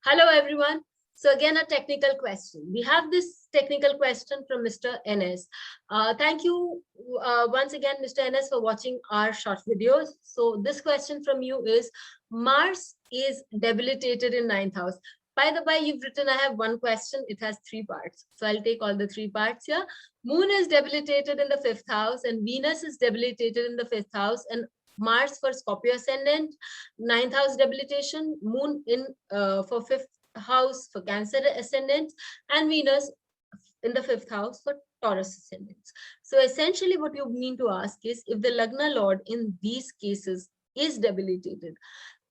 Hello, everyone. So again, a technical question. We have this technical question from Mr. NS. Thank you once again, Mr. NS, for watching our short videos. So this question from you is, Mars is debilitated in ninth house. By the way, you've written, I have one question. It has three parts. So I'll take all the three parts here. Moon is debilitated in the fifth house and Venus is debilitated in the fifth house, and Mars for Scorpio ascendant, ninth house debilitation, Moon in for fifth house for Cancer ascendant, and Venus in the fifth house for Taurus ascendants. So essentially what you mean to ask is, if the Lagna Lord in these cases is debilitated,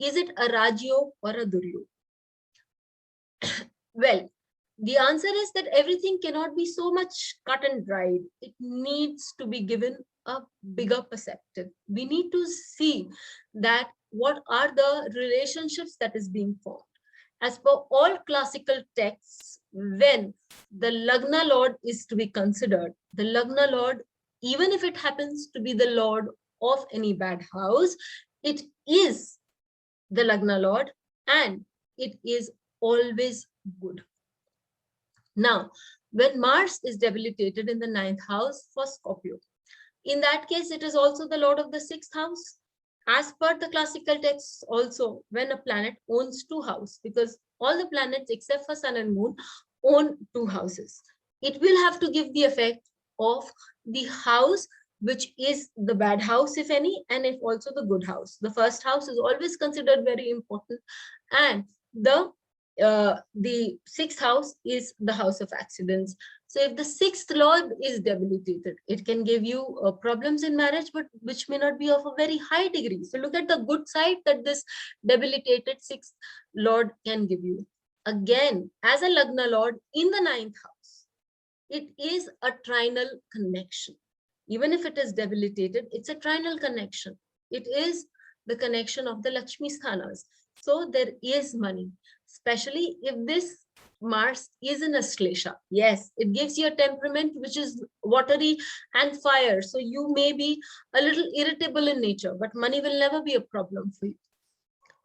is it a Rajyog or a Duryog? Well, the answer is that everything cannot be so much cut and dried. It needs to be given a bigger perspective. We need to see that what are the relationships that is being formed. As per all classical texts, when the Lagna Lord is to be considered, the Lagna Lord, even if it happens to be the Lord of any bad house, it is the Lagna Lord and it is always good. Now, when Mars is debilitated in the ninth house for Scorpio, in that case, it is also the Lord of the sixth house. As per the classical texts also, when a planet owns two houses, because all the planets except for Sun and Moon own two houses, it will have to give the effect of the house which is the bad house, if any, and if also the good house. The first house is always considered very important, and the sixth house is the house of accidents. So if the sixth lord is debilitated, it can give you problems in marriage, but which may not be of a very high degree. So look at the good side that this debilitated sixth lord can give you. Again, as a Lagna Lord in the ninth house, it is a trinal connection. Even if it is debilitated, it's a trinal connection. It is the connection of the Lakshmi Sthanas. So there is money, especially if this Mars is in Aslesha. Yes, it gives you a temperament which is watery and fire. So you may be a little irritable in nature, but money will never be a problem for you.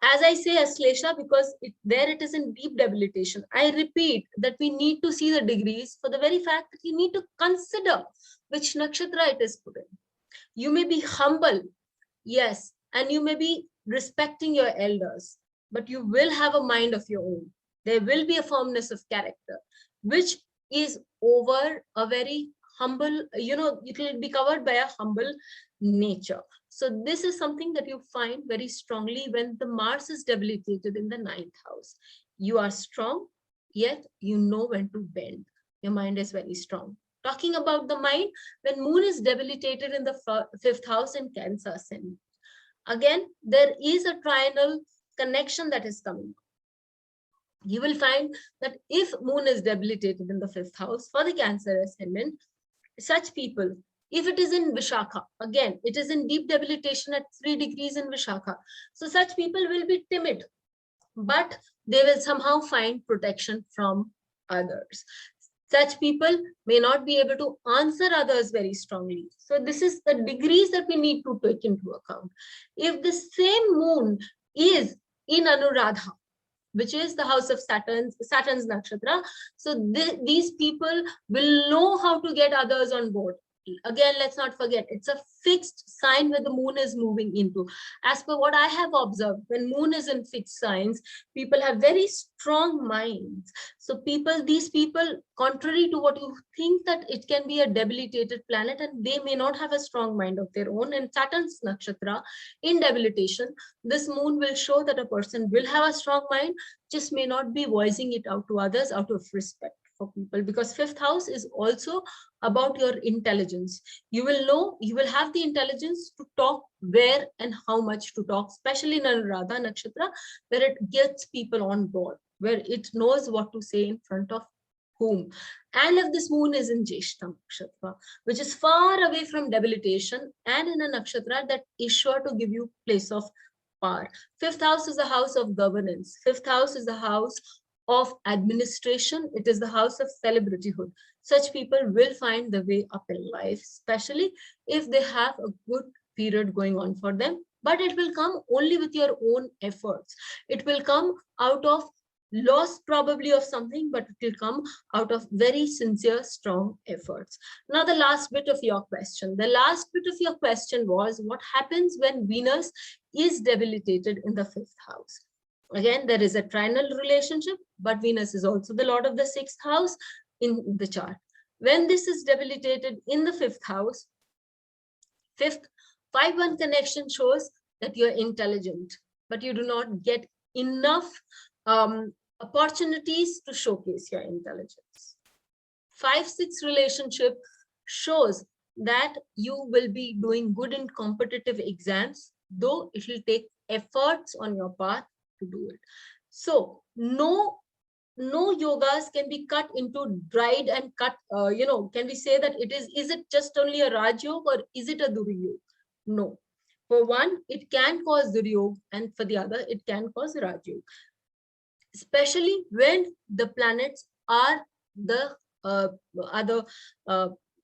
As I say Aslesha, because there it is in deep debilitation. I repeat that we need to see the degrees for the very fact that you need to consider which nakshatra it is put in. You may be humble, yes, and you may be respecting your elders, but you will have a mind of your own. There will be a firmness of character, which is over a very humble, it will be covered by a humble nature. So this is something that you find very strongly when the Mars is debilitated in the ninth house. You are strong, yet you know when to bend. Your mind is very strong. Talking about the mind, when Moon is debilitated in the fifth house in Cancer ascendant, again, there is a trinal connection that is coming. You will find that if Moon is debilitated in the fifth house for the Cancer ascendant, such people, if it is in Vishakha, again, it is in deep debilitation at 3 degrees in Vishakha. So such people will be timid, but they will somehow find protection from others. Such people may not be able to answer others very strongly. So this is the degrees that we need to take into account. If the same Moon is in Anuradha, which is the house of Saturn's nakshatra, so these people will know how to get others on board. Again, let's not forget, it's a fixed sign where the Moon is moving into. As per what I have observed, when Moon is in fixed signs, people have very strong minds. So these people, contrary to what you think, that it can be a debilitated planet, and they may not have a strong mind of their own. And Saturn's nakshatra in debilitation, this Moon will show that a person will have a strong mind, just may not be voicing it out to others out of respect for people, because fifth house is also about your intelligence. You will have the intelligence to talk where and how much to talk, especially in Anuradha nakshatra, where it gets people on board, where it knows what to say in front of whom. And if this Moon is in Jyeshtha nakshatra, which is far away from debilitation, and in a nakshatra that is sure to give you place of power. Fifth house is the house of governance. Fifth house is the house of administration. It is the house of celebrityhood. Such people will find the way up in life, especially if they have a good period going on for them. But it will come only with your own efforts. It will come out of loss probably of something, but it will come out of very sincere, strong efforts. Now, the last bit of your question. The last bit of your question was, what happens when Venus is debilitated in the 5th house? Again, there is a trinal relationship, but Venus is also the lord of the 6th house in the chart. When this is debilitated in the 5th house, 5-1 connection shows that you're intelligent, but you do not get enough opportunities to showcase your intelligence. 5-6 relationship shows that you will be doing good in competitive exams, though it will take efforts on your part to do it. So no yogas can be cut into dried and cut. Can we say that is it just only a Raj Yoga or is it a Durga? No. For one, it can cause Duryog, and for the other, it can cause Raj Yoga. Especially when the planets are the other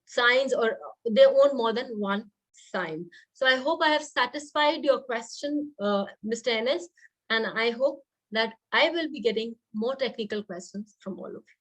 signs, or they own more than one sign. So I hope I have satisfied your question, Mr. Enes, and I hope that I will be getting more technical questions from all of you.